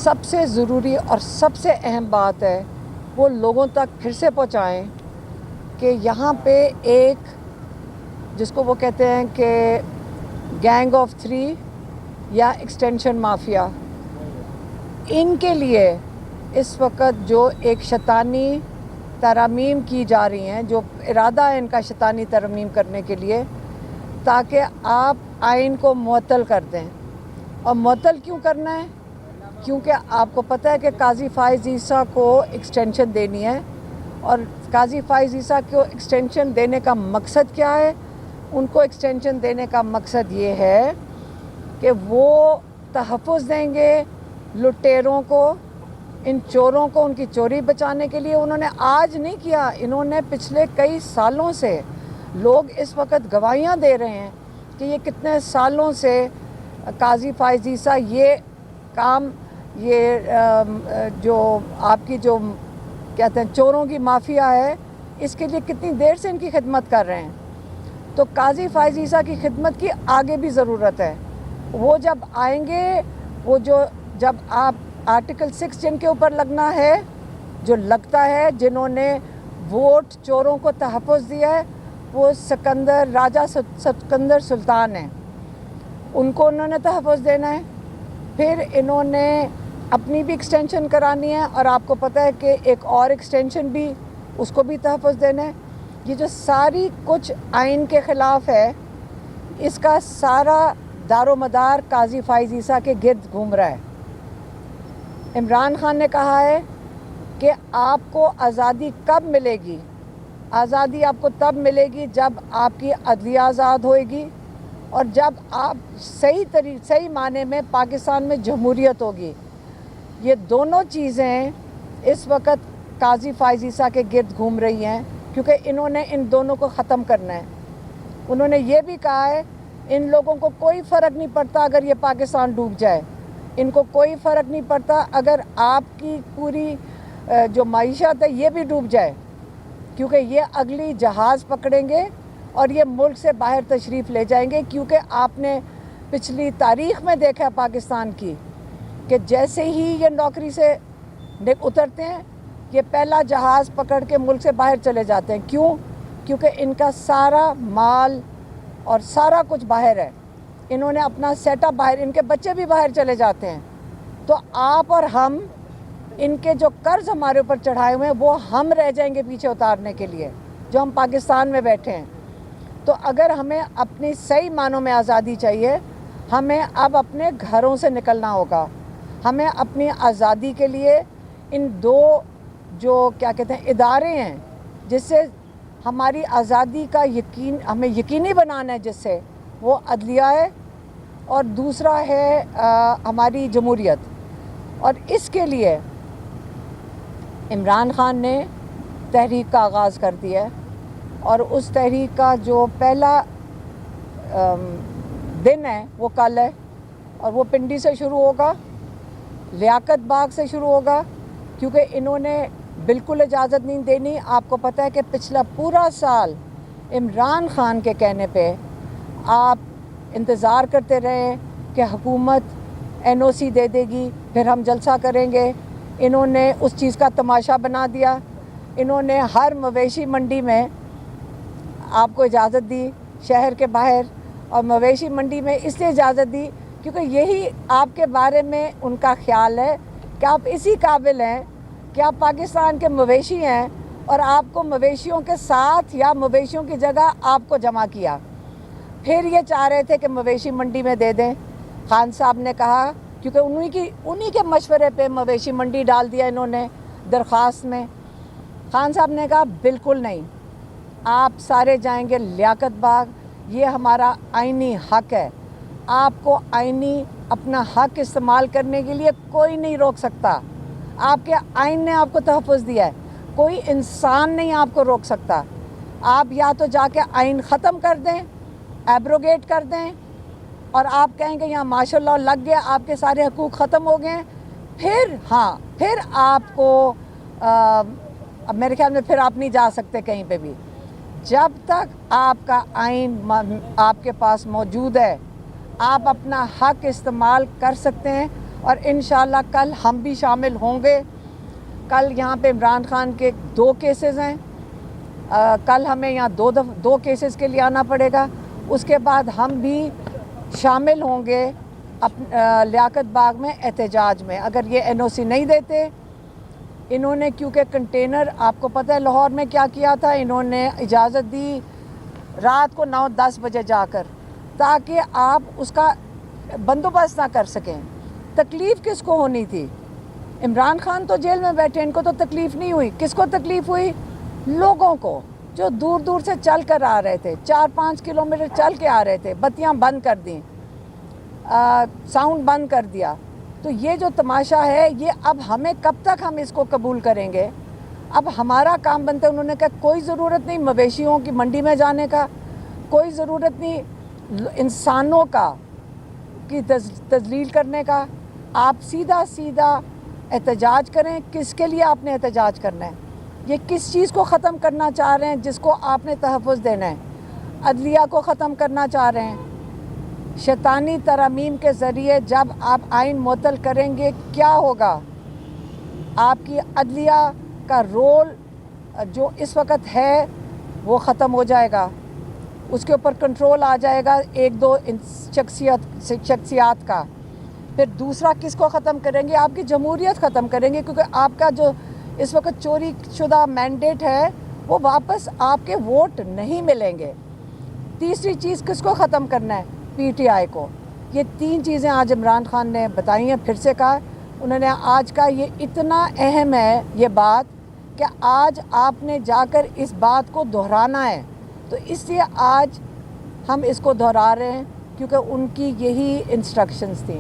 सबसे ज़रूरी और सबसे अहम बात है वो लोगों तक फिर से पहुँचाएँ कि यहाँ पे एक जिसको वो कहते हैं कि गैंग ऑफ 3 या एक्सटेंशन माफिया, इनके लिए इस वक्त जो एक शैतानी तरमीम की जा रही हैं, जो इरादा है इनका शैतानी तरमीम करने के लिए, ताकि आप आइन को मुअत्तल कर दें। और मुअत्तल क्यों करना है? क्योंकि आपको पता है कि काजी फ़ाइज़ ईसा को एक्सटेंशन देनी है, और काजी फ़ाइज़ ईसा को एक्सटेंशन देने का मकसद क्या है? उनको एक्सटेंशन देने का मकसद ये है कि वो तहफ़्फ़ुज़ देंगे लुटेरों को, इन चोरों को, उनकी चोरी बचाने के लिए। उन्होंने आज नहीं किया, इन्होंने पिछले कई सालों से, लोग इस वक्त गवाहियाँ दे रहे हैं कि ये कितने सालों से काजी फ़ाइज़ ईसा ये काम, ये जो आपकी जो कहते हैं चोरों की माफिया है, इसके लिए कितनी देर से इनकी खिदमत कर रहे हैं। तो काजी फ़ाइज़ ईसा की खिदमत की आगे भी ज़रूरत है। वो जब आएंगे, वो जो जब आप आर्टिकल 6 जिनके ऊपर लगना है, जो लगता है, जिन्होंने वोट चोरों को तहफ़्फ़ुज़ दिया है, वो सिकंदर, राजा सिकंदर सुल्तान हैं, उनको उन्होंने तहफ़्फ़ुज़ देना है। फिर इन्होंने अपनी भी एक्सटेंशन करानी है, और आपको पता है कि एक और एक्सटेंशन भी, उसको भी तहफ़्फ़ुज़ देना है। ये जो सारी कुछ आइन के ख़िलाफ़ है, इसका सारा दारोमदार काजी फ़ाइज़ ईसा के गिर्द घूम रहा है। इमरान खान ने कहा है कि आपको आज़ादी कब मिलेगी? आज़ादी आपको तब मिलेगी जब आपकी अदलिया आज़ाद होएगी, और जब आप सही माने में पाकिस्तान में जमहूरियत होगी। ये दोनों चीज़ें इस वक्त काजी फ़ाइज़ ईसा के गिर्द घूम रही हैं, क्योंकि इन्होंने इन दोनों को ख़त्म करना है। उन्होंने ये भी कहा है, इन लोगों को कोई फ़र्क नहीं पड़ता अगर ये पाकिस्तान डूब जाए, इनको कोई फ़र्क नहीं पड़ता अगर आपकी पूरी जो मईशत है ये भी डूब जाए, क्योंकि ये अगली जहाज़ पकड़ेंगे और ये मुल्क से बाहर तशरीफ़ ले जाएंगे। क्योंकि आपने पिछली तारीख़ में देखा है पाकिस्तान की, कि जैसे ही ये नौकरी से उतरते हैं, ये पहला जहाज़ पकड़ के मुल्क से बाहर चले जाते हैं। क्यों? क्योंकि इनका सारा माल और सारा कुछ बाहर है, इन्होंने अपना सेटअप बाहर, इनके बच्चे भी बाहर चले जाते हैं। तो आप और हम, इनके जो कर्ज़ हमारे ऊपर चढ़ाए हुए हैं, वो हम रह जाएंगे पीछे उतारने के लिए, जो हम पाकिस्तान में बैठे हैं। तो अगर हमें अपनी सही मानों में आज़ादी चाहिए, हमें अब अपने घरों से निकलना होगा। हमें अपनी आज़ादी के लिए इन दो जो क्या कहते हैं इदारे हैं, जिससे हमारी आज़ादी का यकीन, हमें यकीनी बनाना है, जिससे वो अदलिया है और दूसरा है हमारी जमहूरियत। और इसके लिए इमरान खान ने तहरीक का आगाज़ कर दिया है, और उस तहरीक का जो पहला दिन है वो कल है, और वो पिंडी से शुरू होगा, लियाकत बाग से शुरू होगा, क्योंकि इन्होंने बिल्कुल इजाज़त नहीं देनी। आपको पता है कि पिछला पूरा साल इमरान खान के कहने पे आप इंतज़ार करते रहे कि हुकूमत NOC दे देगी, फिर हम जलसा करेंगे। इन्होंने उस चीज़ का तमाशा बना दिया। इन्होंने हर मवेशी मंडी में आपको इजाज़त दी, शहर के बाहर, और मवेशी मंडी में इसलिए इजाज़त दी क्योंकि यही आपके बारे में उनका ख़्याल है कि आप इसी काबिल हैं कि आप पाकिस्तान के मवेशी हैं, और आपको मवेशियों के साथ या मवेशियों की जगह आपको जमा किया। फिर ये चाह रहे थे कि मवेशी मंडी में दे दें। खान साहब ने कहा, क्योंकि उन्हीं के मशवरे पे मवेशी मंडी डाल दिया इन्होंने दरख्वास्त में। खान साहब ने कहा बिल्कुल नहीं, आप सारे जाएंगे लियाकत बाग, ये हमारा आइनी हक है, आपको आइनी अपना हक इस्तेमाल करने के लिए कोई नहीं रोक सकता। आपके आइन ने आपको तहफ़्फ़ुज़ दिया है, कोई इंसान नहीं आपको रोक सकता। आप या तो जाके आइन ख़त्म कर दें, एब्रोगेट कर दें, और आप कहेंगे यहाँ माशाल्लाह लग गया, आपके सारे हकूक़ ख़त्म हो गए, फिर आपको अब मेरे ख्याल में फिर आप नहीं जा सकते कहीं पे भी। जब तक आपका आइन आपके पास मौजूद है, आप अपना हक इस्तेमाल कर सकते हैं, اور انشاءاللہ کل ہم بھی شامل ہوں گے. کل یہاں پہ عمران خان کے 2 کیسز ہیں. کل ہمیں یہاں 2 کیسز کے لیے آنا پڑے گا. اس کے بعد ہم بھی شامل ہوں گے لیاقت باغ میں احتجاج میں. اگر یہ NOC نہیں دیتے، انہوں نے کیونکہ کنٹینر آپ کو پتہ ہے لاہور میں کیا کیا تھا، انہوں نے اجازت دی رات کو 9-10 بجے جا کر، تاکہ آپ اس کا بندوبست نہ کر سکیں. تکلیف کس کو ہونی تھی؟ عمران خان تو جیل میں بیٹھے، ان کو تو تکلیف نہیں ہوئی. کس کو تکلیف ہوئی؟ لوگوں کو جو دور دور سے چل کر آ رہے تھے، 4-5 کلومیٹر چل کے آ رہے تھے. بتیاں بند کر دیں، ساؤنڈ بند کر دیا. تو یہ جو تماشا ہے، یہ اب ہمیں کب تک ہم اس کو قبول کریں گے؟ اب ہمارا کام بنتا ہے. انہوں نے کہا کوئی ضرورت نہیں مویشیوں کی منڈی میں جانے کا، کوئی ضرورت نہیں انسانوں کی تذلیل کرنے کا. آپ سیدھا احتجاج کریں. کس کے لیے آپ نے احتجاج کرنا ہے؟ یہ کس چیز کو ختم کرنا چاہ رہے ہیں جس کو آپ نے تحفظ دینا ہے؟ عدلیہ کو ختم کرنا چاہ رہے ہیں. شیطانی ترامیم کے ذریعے جب آپ آئین معطل کریں گے کیا ہوگا؟ آپ کی عدلیہ کا رول جو اس وقت ہے وہ ختم ہو جائے گا. اس کے اوپر کنٹرول آ جائے گا 1-2 شخصیات کا. پھر دوسرا کس کو ختم کریں گے؟ آپ کی جمہوریت ختم کریں گے، کیونکہ آپ کا جو اس وقت چوری شدہ مینڈیٹ ہے وہ واپس آپ کے ووٹ نہیں ملیں گے. تیسری چیز کس کو ختم کرنا ہے؟ PTI کو. یہ 3 چیزیں آج عمران خان نے بتائی ہیں. پھر سے کہا انہوں نے آج کا یہ اتنا اہم ہے یہ بات کہ آج آپ نے جا کر اس بات کو دہرانا ہے. تو اس لیے آج ہم اس کو دہرا رہے ہیں کیونکہ ان کی یہی انسٹرکشنز تھیں.